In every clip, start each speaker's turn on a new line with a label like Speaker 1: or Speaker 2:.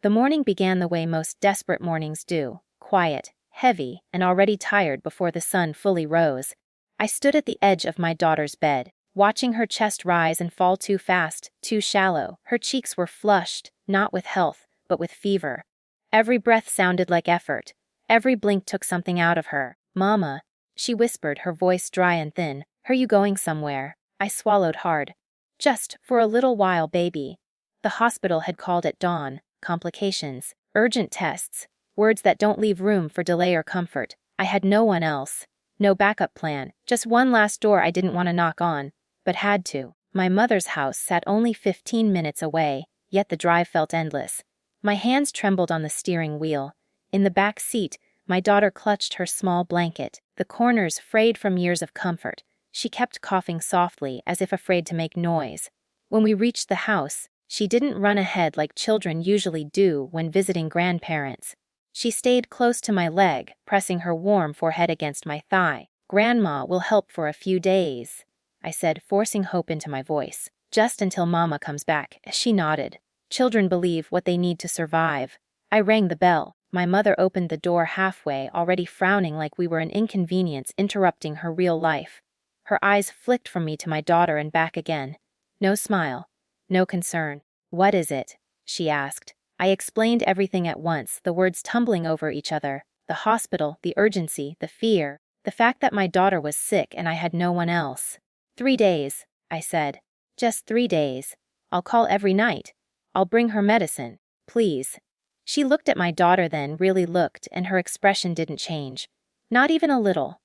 Speaker 1: The morning began the way most desperate mornings do, quiet, heavy, and already tired before the sun fully rose. I stood at the edge of my daughter's bed, watching her chest rise and fall too fast, too shallow. Her cheeks were flushed, not with health, but with fever. Every breath sounded like effort. Every blink took something out of her. "Mama," she whispered, her voice dry and thin. "Are you going somewhere?" I swallowed hard. "Just for a little while, baby." The hospital had called at dawn. Complications, urgent tests, words that don't leave room for delay or comfort. I had no one else. No backup plan, just one last door I didn't want to knock on, but had to. My mother's house sat only 15 minutes away, yet the drive felt endless. My hands trembled on the steering wheel. In the back seat, my daughter clutched her small blanket, the corners frayed from years of comfort. She kept coughing softly, as if afraid to make noise. When we reached the house, she didn't run ahead like children usually do when visiting grandparents. She stayed close to my leg, pressing her warm forehead against my thigh. "Grandma will help for a few days," I said, forcing hope into my voice. "Just until Mama comes back." She nodded. Children believe what they need to survive. I rang the bell. My mother opened the door halfway, already frowning like we were an inconvenience interrupting her real life. Her eyes flicked from me to my daughter and back again. No smile. No concern. "What is it?" she asked. I explained everything at once, the words tumbling over each other. The hospital, the urgency, the fear, the fact that my daughter was sick and I had no one else. 3 days, I said. "Just 3 days. I'll call every night. I'll bring her medicine. Please." She looked at my daughter then, really looked, and her expression didn't change. Not even a little.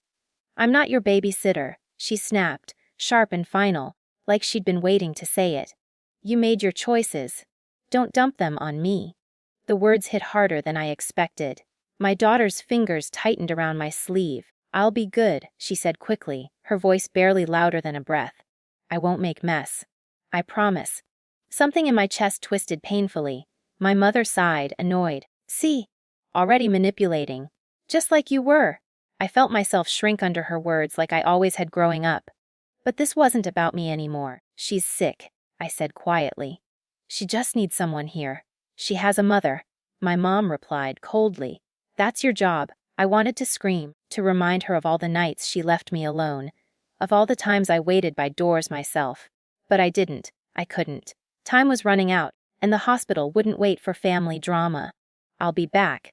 Speaker 1: "I'm not your babysitter," she snapped, sharp and final, like she'd been waiting to say it. "You made your choices. Don't dump them on me." The words hit harder than I expected. My daughter's fingers tightened around my sleeve. "I'll be good," she said quickly, her voice barely louder than a breath. "I won't make mess. I promise." Something in my chest twisted painfully. My mother sighed, annoyed. "See? Already manipulating. Just like you were." I felt myself shrink under her words like I always had growing up. "But this wasn't about me anymore. She's sick," I said quietly. "She just needs someone here. She has a mother." My mom replied coldly. "That's your job." I wanted to scream, to remind her of all the nights she left me alone, of all the times I waited by doors myself. But I didn't. I couldn't. Time was running out, and the hospital wouldn't wait for family drama. "I'll be back,"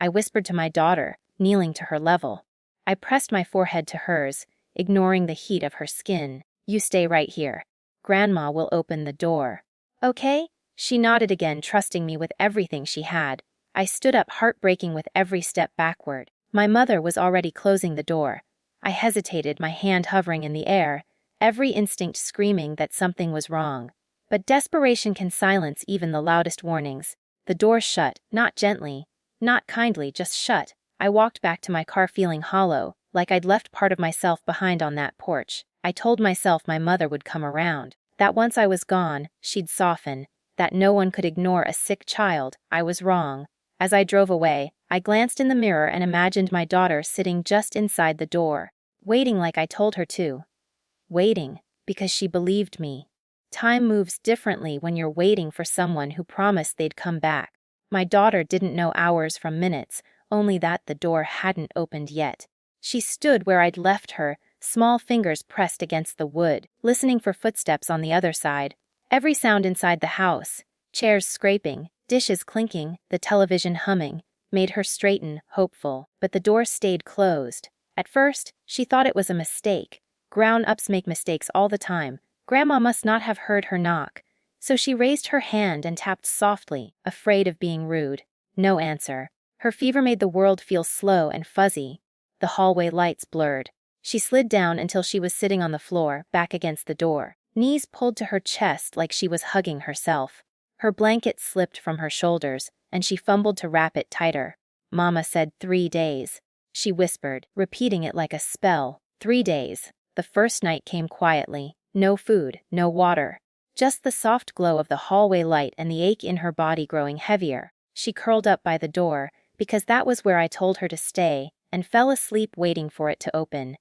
Speaker 1: I whispered to my daughter, kneeling to her level. I pressed my forehead to hers, ignoring the heat of her skin. "You stay right here. Grandma will open the door." "Okay?" She nodded again, trusting me with everything she had. I stood up, heartbreaking with every step backward. My mother was already closing the door. I hesitated, my hand hovering in the air, every instinct screaming that something was wrong. But desperation can silence even the loudest warnings. The door shut, not gently, not kindly, just shut. I walked back to my car feeling hollow, like I'd left part of myself behind on that porch. I told myself my mother would come around, that once I was gone, she'd soften, that no one could ignore a sick child. I was wrong. As I drove away, I glanced in the mirror and imagined my daughter sitting just inside the door, waiting like I told her to. Waiting, because she believed me. Time moves differently when you're waiting for someone who promised they'd come back. My daughter didn't know hours from minutes, only that the door hadn't opened yet. She stood where I'd left her, small fingers pressed against the wood, listening for footsteps on the other side. Every sound inside the house, chairs scraping, dishes clinking, the television humming, made her straighten, hopeful. But the door stayed closed. At first, she thought it was a mistake. Grown-ups make mistakes all the time. Grandma must not have heard her knock. So she raised her hand and tapped softly, afraid of being rude. No answer. Her fever made the world feel slow and fuzzy. The hallway lights blurred. She slid down until she was sitting on the floor, back against the door, knees pulled to her chest like she was hugging herself. Her blanket slipped from her shoulders, and she fumbled to wrap it tighter. "Mama said 3 days," she whispered, repeating it like a spell. 3 days. The first night came quietly. No food, no water. Just the soft glow of the hallway light and the ache in her body growing heavier. She curled up by the door, because that was where I told her to stay, and fell asleep waiting for it to open.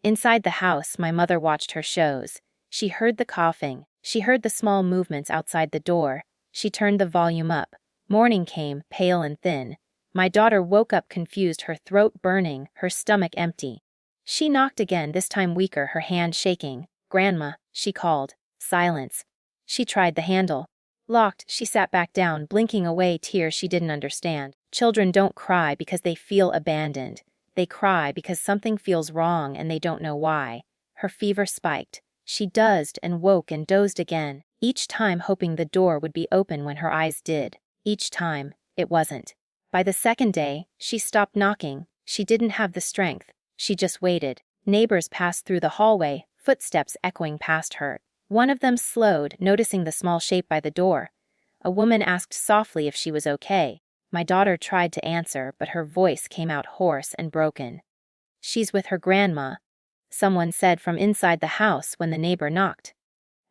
Speaker 1: Inside the house, my mother watched her shows. She heard the coughing. She heard the small movements outside the door. She turned the volume up. Morning came, pale and thin. My daughter woke up confused, her throat burning, her stomach empty. She knocked again, this time weaker, her hand shaking. "Grandma," she called. Silence. She tried the handle. Locked. She sat back down, blinking away tears she didn't understand. Children don't cry because they feel abandoned. They cry because something feels wrong and they don't know why. Her fever spiked. She dozed and woke and dozed again, each time hoping the door would be open when her eyes did. Each time, it wasn't. By the second day, she stopped knocking. She didn't have the strength. She just waited. Neighbors passed through the hallway, footsteps echoing past her. One of them slowed, noticing the small shape by the door. A woman asked softly if she was okay. My daughter tried to answer, but her voice came out hoarse and broken. "She's with her grandma," someone said from inside the house when the neighbor knocked.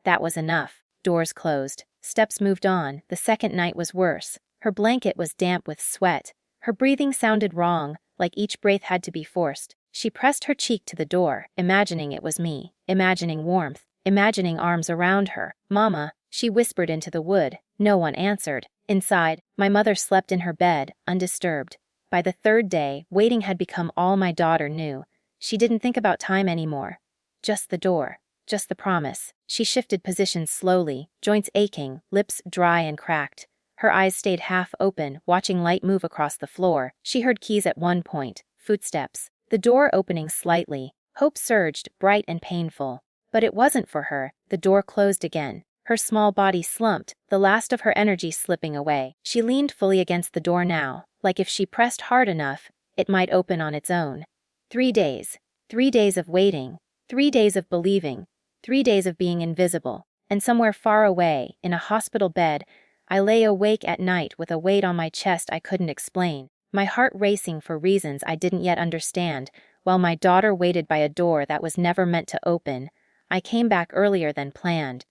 Speaker 1: That was enough. Doors closed. Steps moved on. The second night was worse. Her blanket was damp with sweat. Her breathing sounded wrong, like each breath had to be forced. She pressed her cheek to the door, imagining it was me, imagining warmth, imagining arms around her. "Mama," she whispered into the wood. No one answered. Inside, my mother slept in her bed, undisturbed. By the third day, waiting had become all my daughter knew. She didn't think about time anymore. Just the door. Just the promise. She shifted positions slowly, joints aching, lips dry and cracked. Her eyes stayed half open, watching light move across the floor. She heard keys at one point, footsteps, the door opening slightly. Hope surged, bright and painful. But it wasn't for her. The door closed again. Her small body slumped, the last of her energy slipping away. She leaned fully against the door now, like if she pressed hard enough, it might open on its own. 3 days. 3 days of waiting. 3 days of believing. 3 days of being invisible. And somewhere far away, in a hospital bed, I lay awake at night with a weight on my chest I couldn't explain, my heart racing for reasons I didn't yet understand, while my daughter waited by a door that was never meant to open. I came back earlier than planned.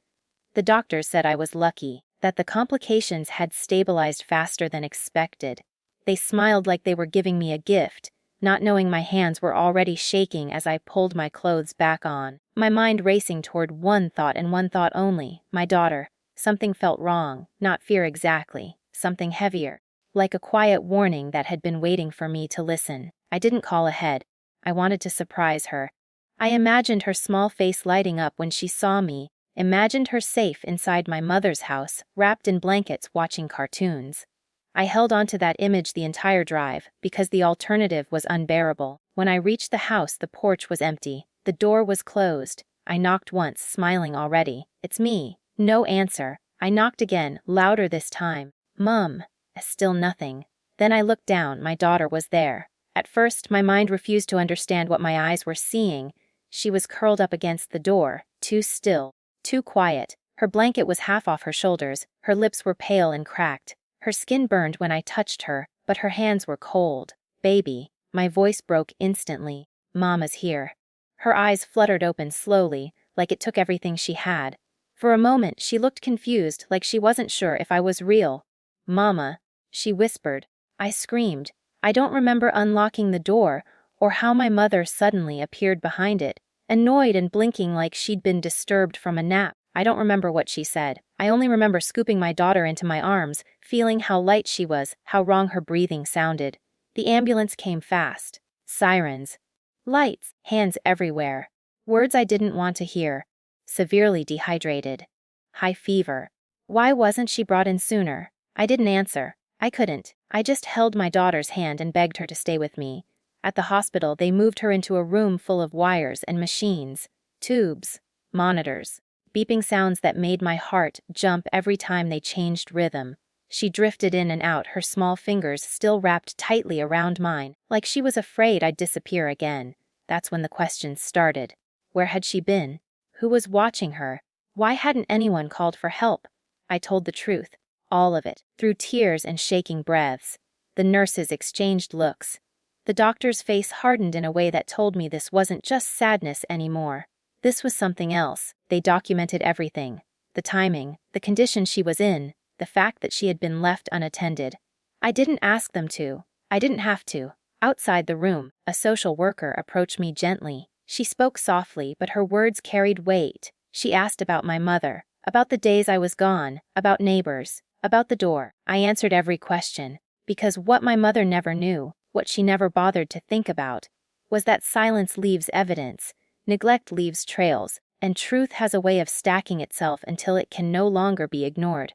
Speaker 1: The doctors said I was lucky, that the complications had stabilized faster than expected. They smiled like they were giving me a gift, not knowing my hands were already shaking as I pulled my clothes back on, my mind racing toward one thought and one thought only, my daughter. Something felt wrong, not fear exactly, something heavier, like a quiet warning that had been waiting for me to listen. I didn't call ahead. I wanted to surprise her. I imagined her small face lighting up when she saw me, imagined her safe inside my mother's house, wrapped in blankets watching cartoons. I held on to that image the entire drive, because the alternative was unbearable. When I reached the house, the porch was empty. The door was closed. I knocked once, smiling already. "It's me." No answer. I knocked again, louder this time. "Mum." Still nothing. Then I looked down. My daughter was there. At first, my mind refused to understand what my eyes were seeing. She was curled up against the door, too still, too quiet. Her blanket was half off her shoulders. Her lips were pale and cracked. Her skin burned when I touched her, but her hands were cold. "Baby." My voice broke instantly. "Mama's here." Her eyes fluttered open slowly, like it took everything she had. For a moment, she looked confused, like she wasn't sure if I was real. "Mama," she whispered. I screamed. I don't remember unlocking the door, or how my mother suddenly appeared behind it, annoyed and blinking like she'd been disturbed from a nap. I don't remember what she said. I only remember scooping my daughter into my arms, feeling how light she was, how wrong her breathing sounded. The ambulance came fast. Sirens. Lights. Hands everywhere. Words I didn't want to hear. Severely dehydrated. High fever. Why wasn't she brought in sooner? I didn't answer. I couldn't. I just held my daughter's hand and begged her to stay with me. At the hospital, they moved her into a room full of wires and machines, tubes, monitors, beeping sounds that made my heart jump every time they changed rhythm. She drifted in and out, her small fingers still wrapped tightly around mine, like she was afraid I'd disappear again. That's when the questions started. Where had she been? Who was watching her? Why hadn't anyone called for help? I told the truth, all of it, through tears and shaking breaths. The nurses exchanged looks. The doctor's face hardened in a way that told me this wasn't just sadness anymore. This was something else. They documented everything. The timing, the condition she was in, the fact that she had been left unattended. I didn't ask them to. I didn't have to. Outside the room, a social worker approached me gently. She spoke softly, but her words carried weight. She asked about my mother, about the days I was gone, about neighbors, About the door, I answered every question, because what my mother never knew, what she never bothered to think about, was that silence leaves evidence, neglect leaves trails, and truth has a way of stacking itself until it can no longer be ignored.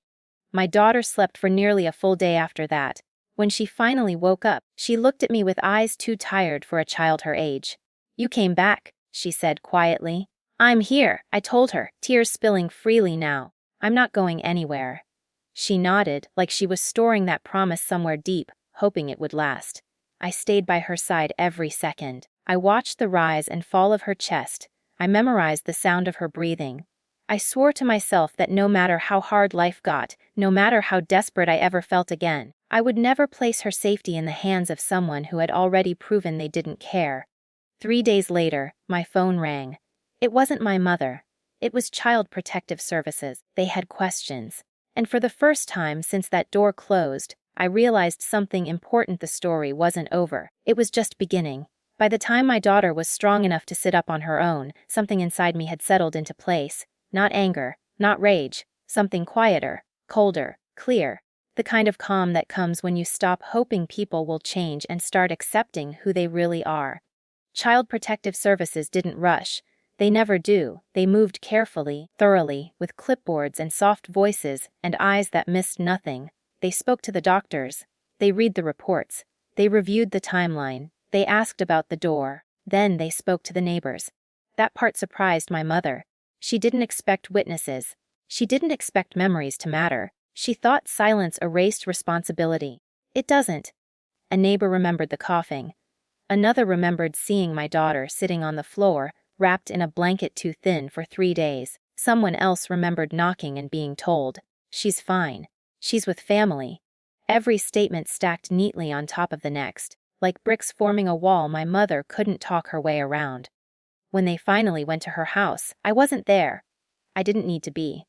Speaker 1: My daughter slept for nearly a full day after that. When she finally woke up, she looked at me with eyes too tired for a child her age. "You came back," she said quietly. "I'm here," I told her, tears spilling freely now. "I'm not going anywhere." She nodded, like she was storing that promise somewhere deep, hoping it would last. I stayed by her side every second. I watched the rise and fall of her chest. I memorized the sound of her breathing. I swore to myself that no matter how hard life got, no matter how desperate I ever felt again, I would never place her safety in the hands of someone who had already proven they didn't care. 3 days later, my phone rang. It wasn't my mother. It was Child Protective Services. They had questions. And for the first time since that door closed, I realized something important. The story wasn't over. It was just beginning. By the time my daughter was strong enough to sit up on her own, something inside me had settled into place. Not anger, not rage, something quieter, colder, clear. The kind of calm that comes when you stop hoping people will change and start accepting who they really are. Child Protective Services didn't rush. They never do. They moved carefully, thoroughly, with clipboards and soft voices and eyes that missed nothing. They spoke to the doctors. They read the reports. They reviewed the timeline. They asked about the door. Then they spoke to the neighbors. That part surprised my mother. She didn't expect witnesses. She didn't expect memories to matter. She thought silence erased responsibility. It doesn't. A neighbor remembered the coughing. Another remembered seeing my daughter sitting on the floor, wrapped in a blanket too thin for 3 days. Someone else remembered knocking and being told, "She's fine. She's with family." Every statement stacked neatly on top of the next, like bricks forming a wall my mother couldn't talk her way around. When they finally went to her house, I wasn't there. I didn't need to be.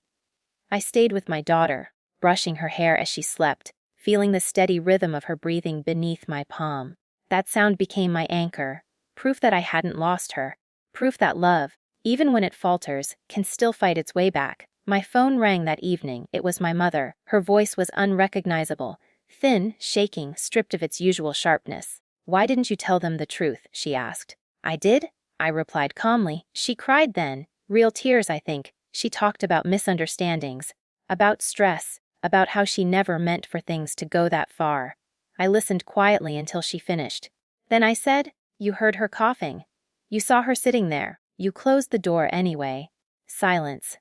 Speaker 1: I stayed with my daughter, brushing her hair as she slept, feeling the steady rhythm of her breathing beneath my palm. That sound became my anchor, proof that I hadn't lost her, proof that love, even when it falters, can still fight its way back. My phone rang that evening. It was my mother. Her voice was unrecognizable, thin, shaking, stripped of its usual sharpness. "Why didn't you tell them the truth?" she asked. "I did," I replied calmly. She cried then, real tears, I think. She talked about misunderstandings, about stress, about how she never meant for things to go that far. I listened quietly until she finished. Then I said, "You heard her coughing. You saw her sitting there. You closed the door anyway." Silence.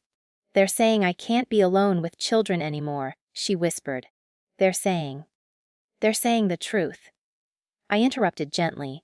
Speaker 1: "They're saying I can't be alone with children anymore," she whispered. They're saying the truth." I interrupted gently.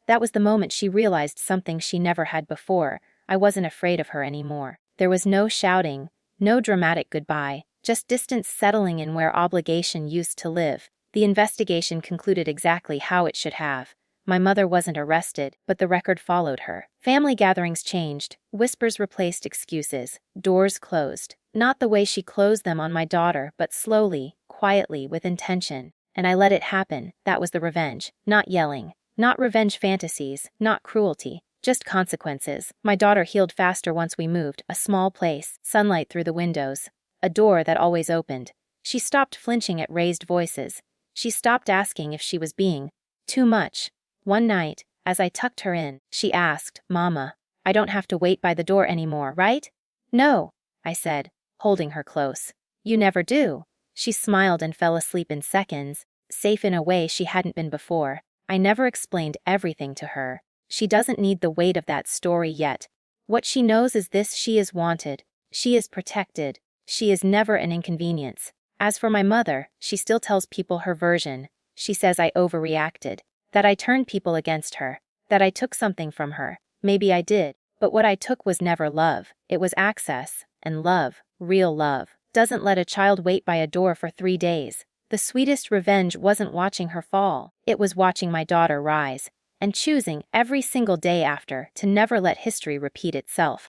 Speaker 1: That was the moment she realized something she never had before. I wasn't afraid of her anymore. There was no shouting, no dramatic goodbye, just distance settling in where obligation used to live. The investigation concluded exactly how it should have. My mother wasn't arrested, but the record followed her. Family gatherings changed, whispers replaced excuses, doors closed. Not the way she closed them on my daughter, but slowly, quietly, with intention. And I let it happen. That was the revenge. Not yelling. Not revenge fantasies, not cruelty, just consequences. My daughter healed faster once we moved, a small place, sunlight through the windows, a door that always opened. She stopped flinching at raised voices. She stopped asking if she was being too much. One night, as I tucked her in, she asked, "Mama, I don't have to wait by the door anymore, right?" "No," I said, holding her close. "You never do." She smiled and fell asleep in seconds, safe in a way she hadn't been before. I never explained everything to her. She doesn't need the weight of that story yet. What she knows is this: she is wanted. She is protected. She is never an inconvenience. As for my mother, she still tells people her version. She says I overreacted, that I turned people against her, that I took something from her. Maybe I did, but what I took was never love. It was access, and love, real love, doesn't let a child wait by a door for 3 days. The sweetest revenge wasn't watching her fall. It was watching my daughter rise, and choosing every single day after to never let history repeat itself.